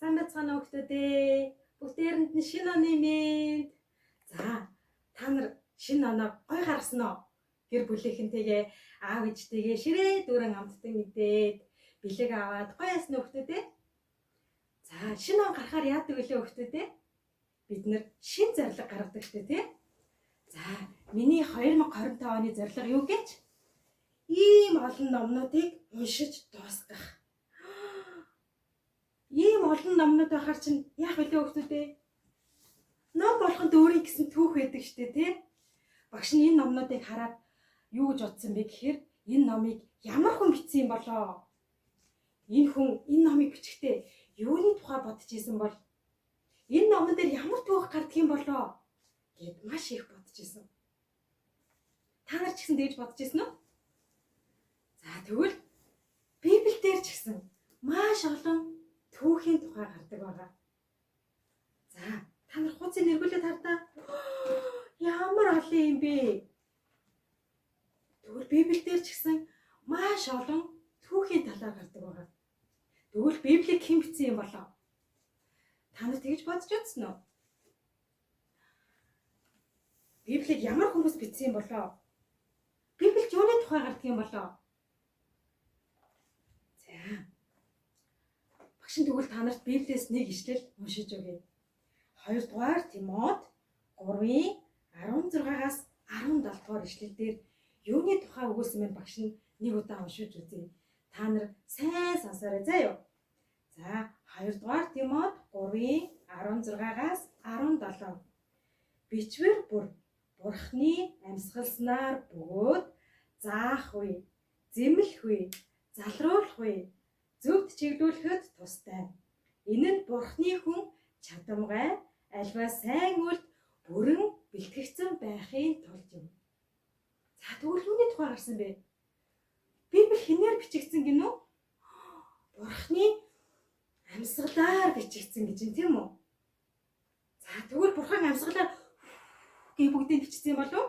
Сайн байцгаана уу хүмүүдээ. Бүгдээрэнд нь шинэ оны мэнд. За, та нар шинэ оноо гой гаргасан уу? Гэр бүлийнхэнтэйгээ, аав ээжтэйгээ ширээ дүүрэн амттай мэдээд бэлэг аваад гой ясна уу хүмүүдээ. За, шинэ он гарахаар яадаг вэ хүмүүдээ? Бид нэр шинэ зорилго гаргадаг шүү дээ, тий? За, миний 2025 оны зорилго юу гэж? Ийм олон номнуудыг уншиж дуусгах. Ийм олон номнууд байхаар чинь яах вэ хүмүүдээ? Ном болоход өөрийн гэсэн түүх байдаг шүү дээ, тий? Багш нь энэ номнуудыг хараад юу гэж бодсон бэ гэхээр энэ номыг ямар хүн бичсэн юм болоо? Энэ хүн энэ номыг бичихдээ юуны тухай бодож исэн бол энэ номон дээр ямар түүх гардаг юм болоо гэд маш их бодож исэн. Та нар ч гэсэн тэгж бодож исэн үү? За тэгвэл Библиэл дээр ч гэсэн маш олон түүхийн тухай гардаг байгаа. За та нар хуудсыг нэргүүлээд хардаа. Ямар олон юм бэ? Тэгвэл Библиэл дээр ч гэсэн маш олон түүхийн талаар гардаг байгаа. Тэгвэл Библийг хэн бичсэн юм болоо? Та нар тэгж бодож үзсэн үү? Библийг ямар хүмүүс бичсэн юм болоо? Библиэд юуны тухай гардаг юм болоо? За. Багш нь тэгвэл та нарт Библиэс нэг ишлэл уншиж өгье. 2 дугаар Тимот 3-ийн 16-аас 17 дугаар ишлэлдэр юуны тухай өгүүлсэн мэн багш нь нэг удаа уншиж үзье. Та нар сайн сонсоорой заа юу. За 2 дугаар Тимот 3-ийн 16-аас 17. Бичвэр бүр Бурхны амьсгалснаар бөгөөд заах үе, зэмлэх үе, залруулах үе, зөвд чиглүүлэхэд тустай. Энэ нь Бурхны хүн чадамгай альва сайн үлд бүрэн бэлтгэгдсэн байхын тулд юм. За тэгвэл юуны тухай гарсан бэ? Библи хинээр бичигдсэн гинөө? Бурхны амьсгалаар бичигдсэн гэж юм тийм үү? За тэгвэл Бурхан амьсгалаар гээ бүгдийг бичсэн юм болов?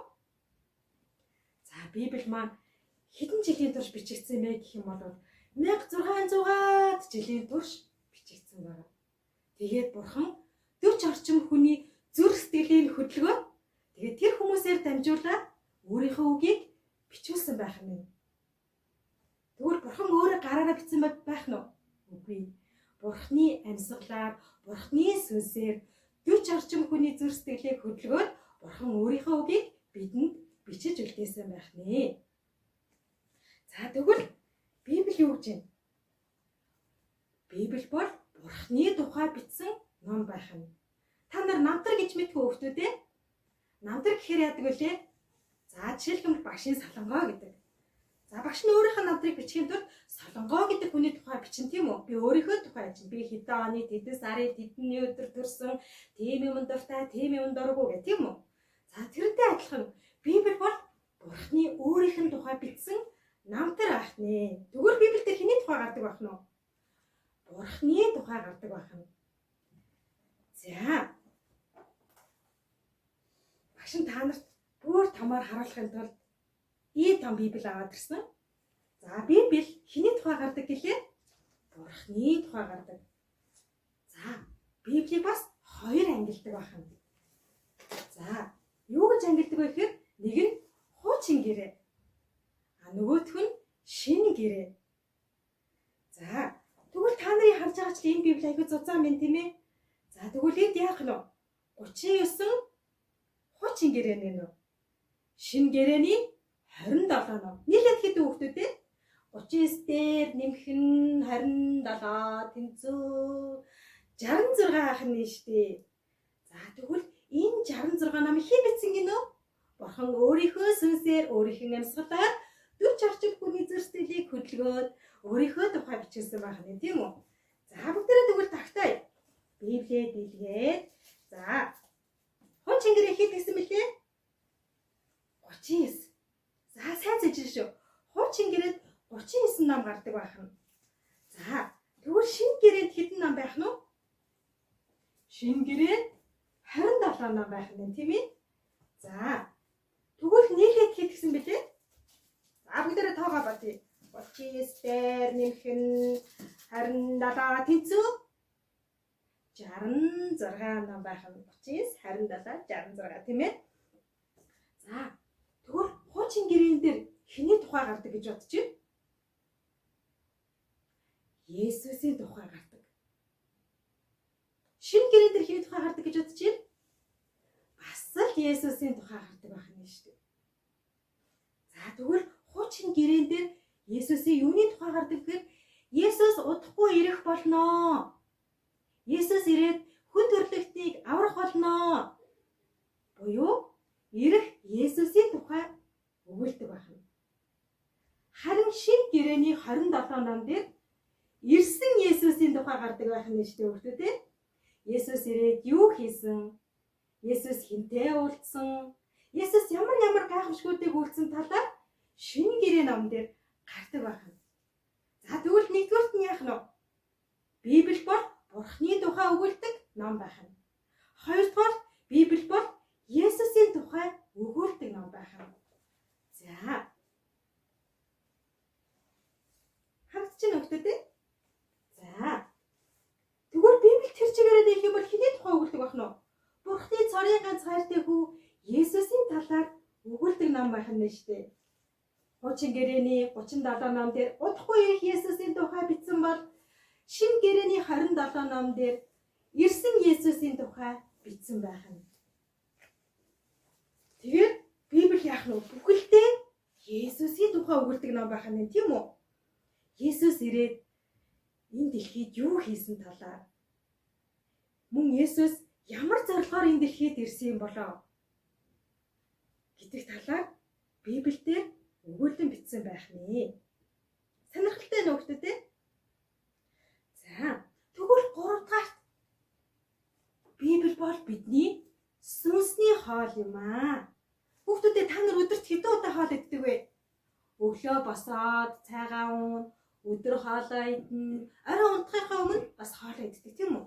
За Библи маань хэдэн жилийн турш бичигдсэн бэ гэх юм бол 1600-аад жилийн турш бичигдсэн байна. Тэгээд Бурхан 40 орчим хүний зүрх сэтгэлийг хөдөлгөөд тэгээд тэр хүмүүсээр дамжуулаад өөрийнхөө үгийг бичүүлсэн байх юм. Тэгвэл Бурхан өөрөө гараараа бичсэн байх нь уу? Үгүй. Бурхны амьсгалаар, Бурхны сүнсээр 40 орчим хүний зүрх сэтгэлийг хөдөлгөөд Бурхан өөрийнхөө үгийг бидэнд бичиж үлдээсэн байх нэ. За тэгвэл Библи юу гэж байна? Библи бол Бурхны тухай бичсэн ном байх нь. Та нар намтар гэж мэдэх хүүхдүүд ээ? Намтар гэхээр яадаг вэ? За жишээлбэл багшийн Солонгоо гэдэг. За багш нь өөрийнхөө намтрыг бичихийн тулд Солонгоо гэдэг хүний тухай бичнэ тийм үү? Би өөрийнхөө тухай чинь би хэдэн оны тэдэс сарын тэдний өдөр төрсөн тийм юм дуртай, тийм юм дургу гэх тийм үү? За тэрнтэй адилхан Библи бол Бурхны өөрийнх нь тухай бичсэн намтар байх нэ. Тэгвэл Библиэд хэний тухай гардаг байх нь вэ? Бурхны тухай гардаг байх нь. За. Багш нь та нарт бүр томоор харуулахын тулд ийм том Библи аваад ирсэн. За Библи хэний тухай гардаг гэлээ? Бурхны тухай гардаг. За Библийг бас хоёр ангилдаг байх нь. За юу гэж ангилдаг вэ гэхээр нэг нь хуучин гэрээ. А нөгөөх нь шинэ гэрээ. За тэгвэл та нарын харж байгаа ч ийм Библи аягүй зузаан байна тийм ээ. За тэгвэл энд яах нь вэ? 39 хуучин гэрээ нэ. Шинэ гэрээний 27 ном. Нийлээд хэд хүүхдүүд ээ? 39 дээр нэмэх нь 27 тэнцүү 66 ах нь штэ. За тэгвэл энэ 66 номыг хэн бичсэн гинөө? Бурхан өөрийнхөө сүнсээр өөрийнхөө амьсгалаар 40 орчим хүний зүрх сэтгэлийг хөдөлгөөд өөрийнхөө тухай бичсэн байх нь тийм үү? За бүгдээрээ тэгвэл тагтая. Библиэд илгээд. За хуучин гэрээ хэд гэсэн мэлээ? 39. За сайн зэжин шүү. Хуучин гэрээд 39 ном гардаг байх нь. За тэгвэл шинэ гэрээд хэдэн ном байх нь вэ? Шинэ гэрээд 27 ном байх нь тийм ээ? За тэгвэл нийлээд хэд гэсэн бэлээ? За бүгдээрээ тоогоо бодъё. 39 дээр нэмэх нь 27 тэнцүү 66 ном байх нь 39 27 66 тийм ээ. За тэгвэл хуучин гэрээн дээр хэний тухай гардаг гэж бодож байна? Есүсийн тухай гардаг. Шинэ гэрээн дээр хэний тухай гардаг гэж бодож байна? Бас л Есүсийн тухай гардаг байх нь шүү дээ. За тэгвэл хуучин гэрээн дээр Есүсийн юуны тухай гардаг гэхээр Есүс удахгүй ирэх болноо. Есүс ирээд хүн төрлөختнийг аврах болноо. Буюу ирэх Есүсийн тухай өгүүлдэг байна. Харин шинэ гэрээний 27 ном дээр ирсэн Есүсийн тухай гардаг байх нь шүү дээ хүүхдүүд. Есүс ирээд юу хийсэн? Есүс хинтээ уулзсан? Есүс ямар гайхамшгуудыг үйлдсэн талаар шинэ гэрээ ном дээр гардаг байна. За тэгвэл нэгдүгээрт нь яах нь? Библи бол Бурхны тухай өгүүлдэг ном байна. Хоёрдугаар Библи бол Есүсийн тухай өгүүлдэг ном байна. За. Хагц чинь өгдөг. За. Тэгвэл Библи тэр чигээрээ хэлэх юм бол хэний тухай өгүүлдэг байх нь? Бурхны цорын ганц хайртай хүү Есүсийн талаар өгүүлдэг ном байна шүү дээ. Хуучин гэрээний 37 ном дээр удахгүй ирэх Есүсийн тухай бичсэн бол шинэ гэрээний 27 ном дээр ирсэн Есүсийн тухай бичсэн байна. Тэгээд Библи яах нь бүхэлдээ Есүсийн тухай өгүүлдэг ном байна тийм үү? Есүс ирээд энэ дэлхийд юу хийсэн талаар, мөн Есүс ямар зорилгоор энэ дэлхийд ирсэн юм болоо гэдэг талаар Библиэлд өгүүлэн бичсэн байх нэ. Сонирхолтой нөхдөд ээ. За, тэгвэл 3 дахь Библи бол бидний сүнсний хоол юм аа. Хүүхдүүдээ та нар өдөрт хэдэн удаа хоол иддэг вэ? Өглөө босоод цайгаа уун, өдөр хоолоо идэн, орой унтахынхаа өмнө бас хоолоо иддэг тийм үү?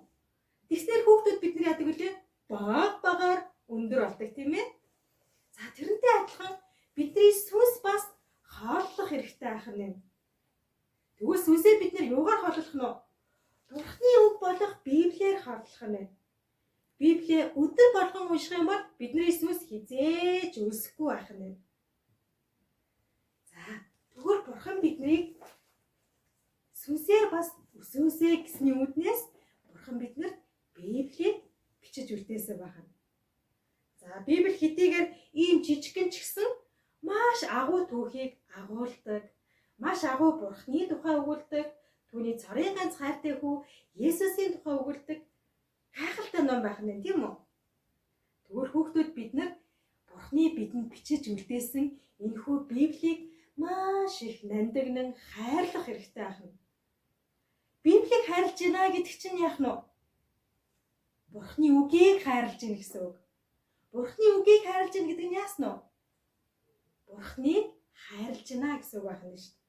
Тэгснээр хүүхдүүд бидний яадаг вүлээ? Багаар өндөр болдог тийм ээ. За тэрнтэй адилхан бидний сүнс бас хооллох хэрэгтэй байх нь. Тэгвэл сүнсээ бид нар юугаар хооллох нь вэ? Бурхны үг болох Библиэр хооллох нь. Библийг өдөр болгон унших юм бол бидний сүнс хизээж өсөхгүй байх нь. За тэгвэл Бурхан биднийг сүнсээр бас өсөөсэй гэсний үднээс Бурхан биднэрт Библийг бичиж үлдээсэн байна. За Библи хэдийгээр ийм жижигхэн ч гэсэн маш агуу түүхийг агуулдаг, маш агуу Бурхны тухай өгүүлдэг, түүний цорын ганц хайртай хүү Есүсийн тухай өгүүлдэг гайхалтай ном байх нь тийм үү? Тэгвэл хүүхдүүд бид нар Бурхны бидэнд бичиж үлдээсэн энэхүү Библийг маш их нандинан хайрлах хэрэгтэй байна. Библийг хайрлаж байна гэдэг чинь яах нь вэ? Бурхны үгийг хайрлаж байна гэсэн үг. Бурхны үгийг хайрлаж байна гэдэг нь яасан нь? Бурхныг хайрлаж байна гэсэн үг байна шүү дээ.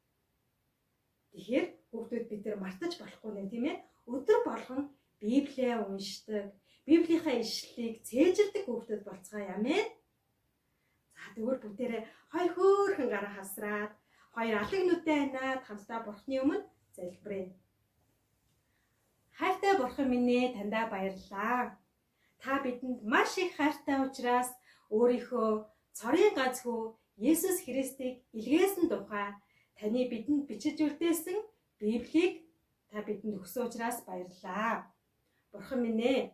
Тэгэхээр хүүхдүүд бид нар мартаж болохгүй нэ тийм ээ? Өдөр болгон Библийг уншдаг, Библийнхаа ишлэлийг цээжилдэг хүүхдүүд болцгоё амин. За тэгвэл бүгдээрээ хоёр хөөрхөн гараа хасраад, хоёр алаг нүдээ ханаад хамтдаа Бурхны өмнө залбирая. Хайртай Бурхан минь ээ, таньда баярлалаа. Та бидэнд маш их хайртай учраас өөрийнхөө цорын ганц хүү Есүс Христийг илгээсэн тухай таны бидэнд бичиж үлдээсэн Библийг та бидэнд өгсөн учраас баярлалаа. Бурхан минь ээ,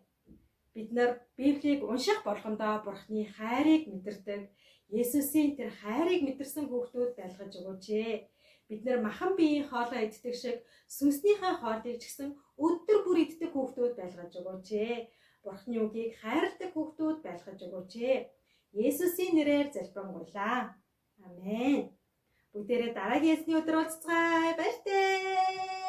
бид нар Библийг унших болгондоо Бурхны хайрыг мэдэрдэг, Есүсийн тэр хайрыг мэдэрсэн хүүхдүүд байлгаж өгөөч ээ. Бид нар махан биеийн хоолоо иддэг шиг сүнснийхээ хоолыг ч гэсэн өдөр бүр иддэг хүүхдүүд байлгаж өгөөч ээ. Бурхны үгийг хайрладаг хүүхдүүд байлгаж өгөөч ээ. Есүсийн нэрээр залбирanгуйлаа. Амен. Бүгдээрээ дараагийн эзний өдөр уулзцгаая. Баяртай.